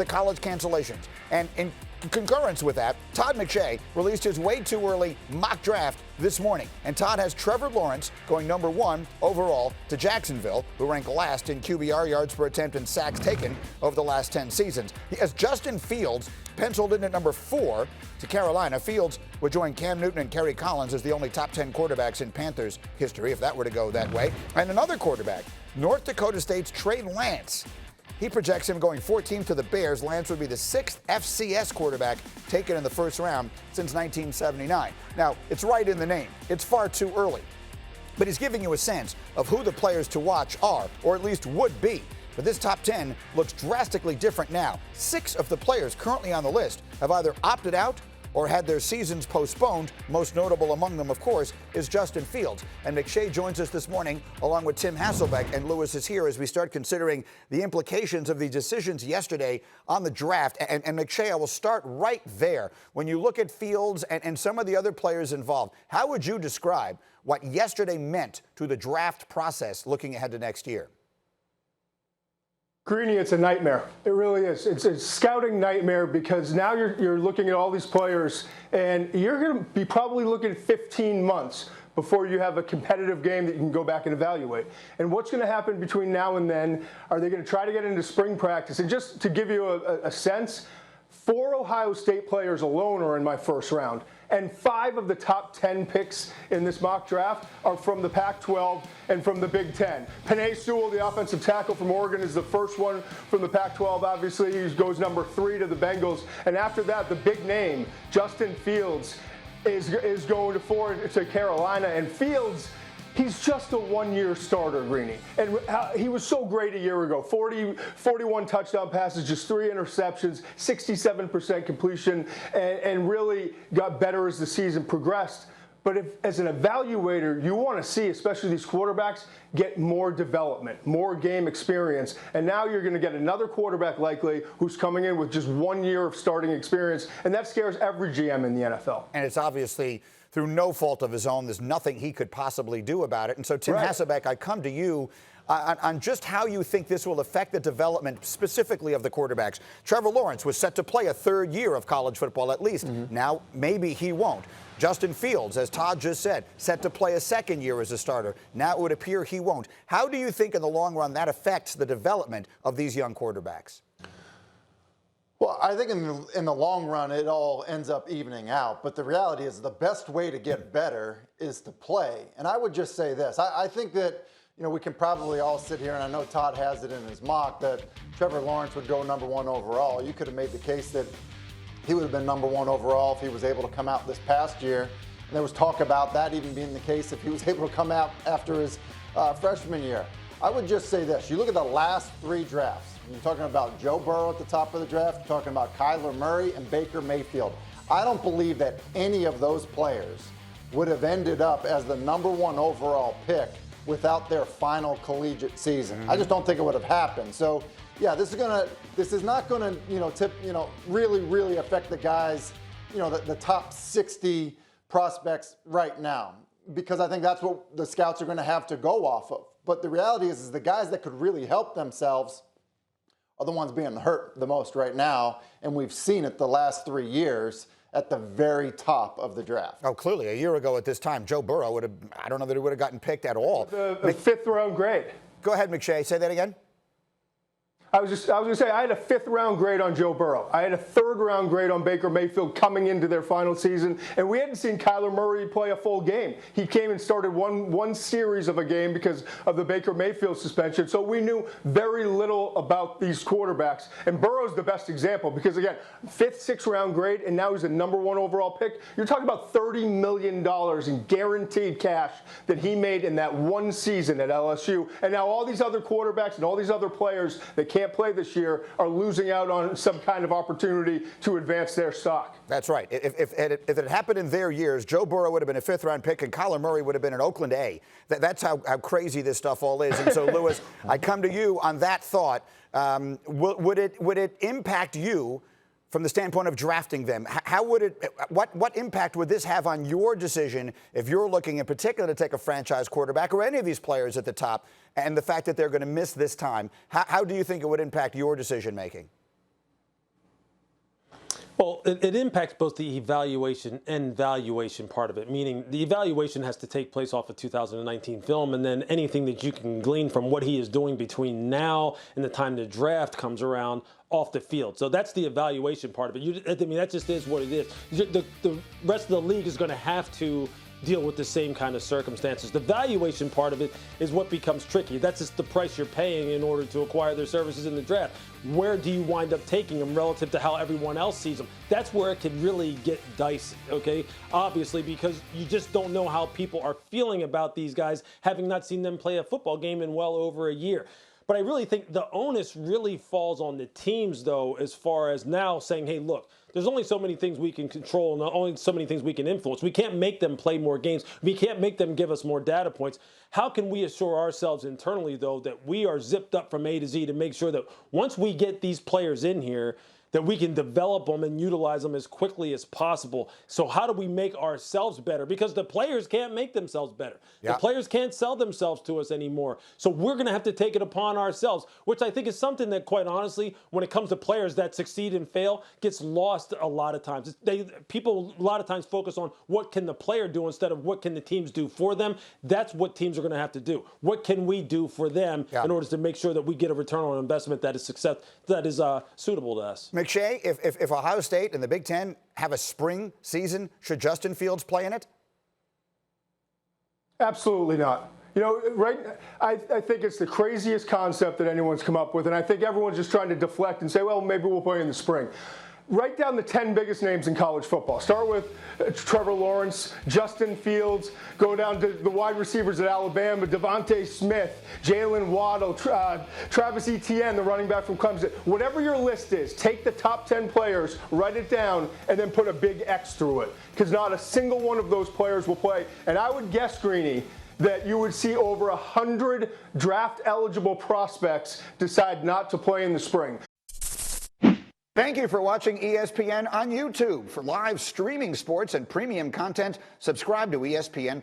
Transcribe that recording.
the college cancellations. And in concurrence with that, Todd McShay released his way too early mock draft this morning. And Todd has Trevor Lawrence going number 1 overall to Jacksonville, who ranked last in QBR, yards per attempt, and sacks taken over the last 10 seasons. He has Justin Fields penciled in at number 4 to Carolina. Fields would join Cam Newton and Kerry Collins as the only top 10 quarterbacks in Panthers history, if that were to go that way. And another quarterback, North Dakota State's Trey Lance. He projects him going 14th to the Bears. Lance would be the 6th FCS quarterback taken in the first round since 1979. Now, it's right in the name. It's far too early. But he's giving you a sense of who the players to watch are, or at least would be. But this top 10 looks drastically different now. 6 of the players currently on the list have either opted out or had their seasons postponed. Most notable among them, of course, is Justin Fields. And McShay joins us this morning along with Tim Hasselbeck, and Lewis is here as we start considering the implications of the decisions yesterday on the draft. And McShay, I will start right there. When you look at Fields and some of the other players involved, how would you describe what yesterday meant to the draft process looking ahead to next year? Greeny, it's a nightmare. It really is. It's a scouting nightmare because now you're looking at all these players and you're going to be probably looking at 15 months before you have a competitive game that you can go back and evaluate. And what's going to happen between now and then? Are they going to try to get into spring practice? And just to give you a sense, 4 Ohio State players alone are in my first round. And 5 of the top 10 picks in this mock draft are from the Pac-12 and from the Big Ten. Penei Sewell, the offensive tackle from Oregon, is the first one from the Pac-12. Obviously, he goes number 3 to the Bengals. And after that, the big name, Justin Fields, is going to 4 to Carolina. And Fields, he's just a one-year starter, Greeny. And he was so great a year ago. 41 touchdown passes, just 3 interceptions, 67% completion, and really got better as the season progressed. But if, as an evaluator, you want to see, especially these quarterbacks, get more development, more game experience. And now you're going to get another quarterback likely who's coming in with just 1 year of starting experience. And that scares every GM in the NFL. And it's obviously through no fault of his own. There's nothing he could possibly do about it. And so, Tim Hasselbeck, I come to you on just how you think this will affect the development specifically of the quarterbacks. Trevor Lawrence was set to play a 3rd year of college football at least. Now, maybe he won't. Justin Fields, as Todd just said, set to play a 2nd year as a starter. Now it would appear he won't. How do you think in the long run that affects the development of these young quarterbacks? Well, I think in the long run, it all ends up evening out. But the reality is the best way to get better is to play. And I would just say this. I think that, you know, we can probably all sit here, and I know Todd has it in his mock, that Trevor Lawrence would go number 1 overall. You could have made the case that he would have been number 1 overall if he was able to come out this past year. And there was talk about that even being the case if he was able to come out after his freshman year. I would just say this. You look at the last 3 drafts. You're talking about Joe Burrow at the top of the draft. You're talking about Kyler Murray and Baker Mayfield. I don't believe that any of those players would have ended up as the number 1 overall pick without their final collegiate season. I just don't think it would have happened. So, yeah, this is not gonna, really affect the guys, the top 60 prospects right now, because I think that's what the scouts are going to have to go off of. But the reality is the guys that could really help themselves are the ones being hurt the most right now, and we've seen it the last 3 years at the very top of the draft. Oh, clearly, a year ago at this time, Joe Burrow would have, I don't know that he would have gotten picked at all. The 5th round grade. Go ahead, McShay, say that again. I was going to say I had a 5th round grade on Joe Burrow. I had a 3rd round grade on Baker Mayfield coming into their final season, and we hadn't seen Kyler Murray play a full game. He came and started one series of a game because of the Baker Mayfield suspension, so we knew very little about these quarterbacks. And Burrow's the best example because, again, 5th, 6th round grade, and now he's a number 1 overall pick. You're talking about $30 million in guaranteed cash that he made in that one season at LSU. And now all these other quarterbacks and all these other players that can't play this year are losing out on some kind of opportunity to advance their stock. That's right. If it had happened in their years, Joe Burrow would have been a 5th round pick and Kyler Murray would have been an Oakland A. That's how crazy this stuff all is. And so, Lewis, I come to you on that thought. Would it impact you from the standpoint of drafting them? How would it? What impact would this have on your decision if you're looking in particular to take a franchise quarterback or any of these players at the top, and the fact that they're going to miss this time? How do you think it would impact your decision making? Well, it impacts both the evaluation and valuation part of it, meaning the evaluation has to take place off of 2019 film, and then anything that you can glean from what he is doing between now and the time the draft comes around off the field. So that's the evaluation part of it. I mean, that just is what it is. The rest of the league is going to have to deal with the same kind of circumstances. The valuation part of it is what becomes tricky. That's just the price you're paying in order to acquire their services in the draft. Where do you wind up taking them relative to how everyone else sees them? That's where it can really get dicey, okay? Obviously, because you just don't know how people are feeling about these guys, having not seen them play a football game in well over a year. But I really think the onus really falls on the teams, though, as far as now saying, hey, look, there's only so many things we can control and only so many things we can influence. We can't make them play more games. We can't make them give us more data points. How can we assure ourselves internally, though, that we are zipped up from A to Z to make sure that once we get these players in here, that we can develop them and utilize them as quickly as possible? So how do we make ourselves better? Because the players can't make themselves better. Yeah. The players can't sell themselves to us anymore. So we're going to have to take it upon ourselves, which I think is something that, quite honestly, when it comes to players that succeed and fail, gets lost a lot of times. People a lot of times focus on what can the player do instead of what can the teams do for them. That's what teams are going to have to do. What can we do for them in order to make sure that we get a return on investment that is suitable to us? McShay, if Ohio State and the Big Ten have a spring season, should Justin Fields play in it? Absolutely not. You know, I think it's the craziest concept that anyone's come up with, and I think everyone's just trying to deflect and say, well, maybe we'll play in the spring. Write down the 10 biggest names in college football. Start with Trevor Lawrence, Justin Fields, go down to the wide receivers at Alabama, Devontae Smith, Jalen Waddle, Travis Etienne, the running back from Clemson. Whatever your list is, take the top 10 players, write it down, and then put a big X through it, because not a single one of those players will play. And I would guess, Greeny, that you would see over 100 draft-eligible prospects decide not to play in the spring. Thank you for watching ESPN on YouTube. For live streaming sports and premium content, subscribe to ESPN+.